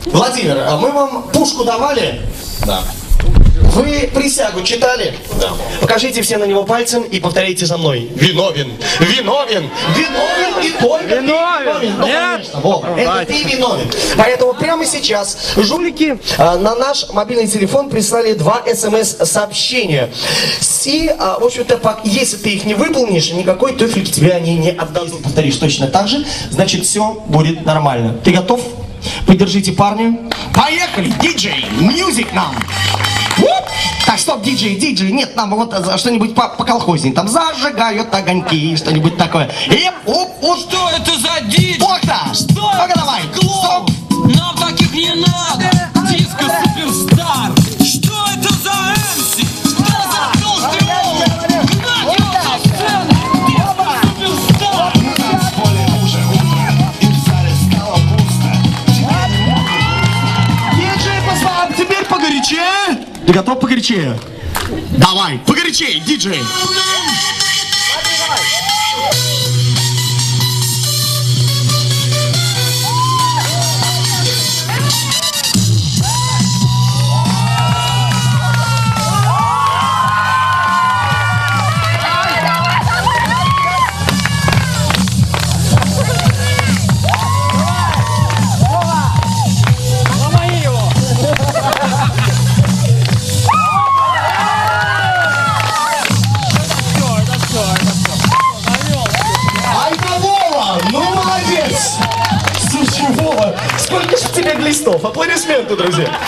Владимир, а мы вам пушку давали? Да. Вы присягу читали? Да. Покажите все на него пальцем и повторите за мной. Виновен, виновен, виновен и только Виновен. Ну, Нет. конечно, Вова, это ты виновен. Поэтому прямо сейчас жулики на наш мобильный телефон прислали 2 смс-сообщения. И, в общем-то, если ты их не выполнишь, никакой туфельки тебе они не отдадут. Повторишь точно так же, значит, все будет нормально. Ты готов? Поддержите парня. Поехали! Диджей, мьюзик нам! Так, стоп, диджей, нет, нам вот что-нибудь поколхозней. Там зажигают огоньки, что-нибудь такое. И, Что это за дичь? Вот-то! Что Ну-ка это давай! за клоун? Нам таких не надо! Диско суперстар! Что это за МС? Что за толстый олух? Гнать его со сцены! Диско суперстар! Диджей позвал, теперь погорячее. Ты готов погорячее? Давай, погорячее, диджей. Слушай, Вова, сколько же тебе глистов? Аплодисменты, друзья.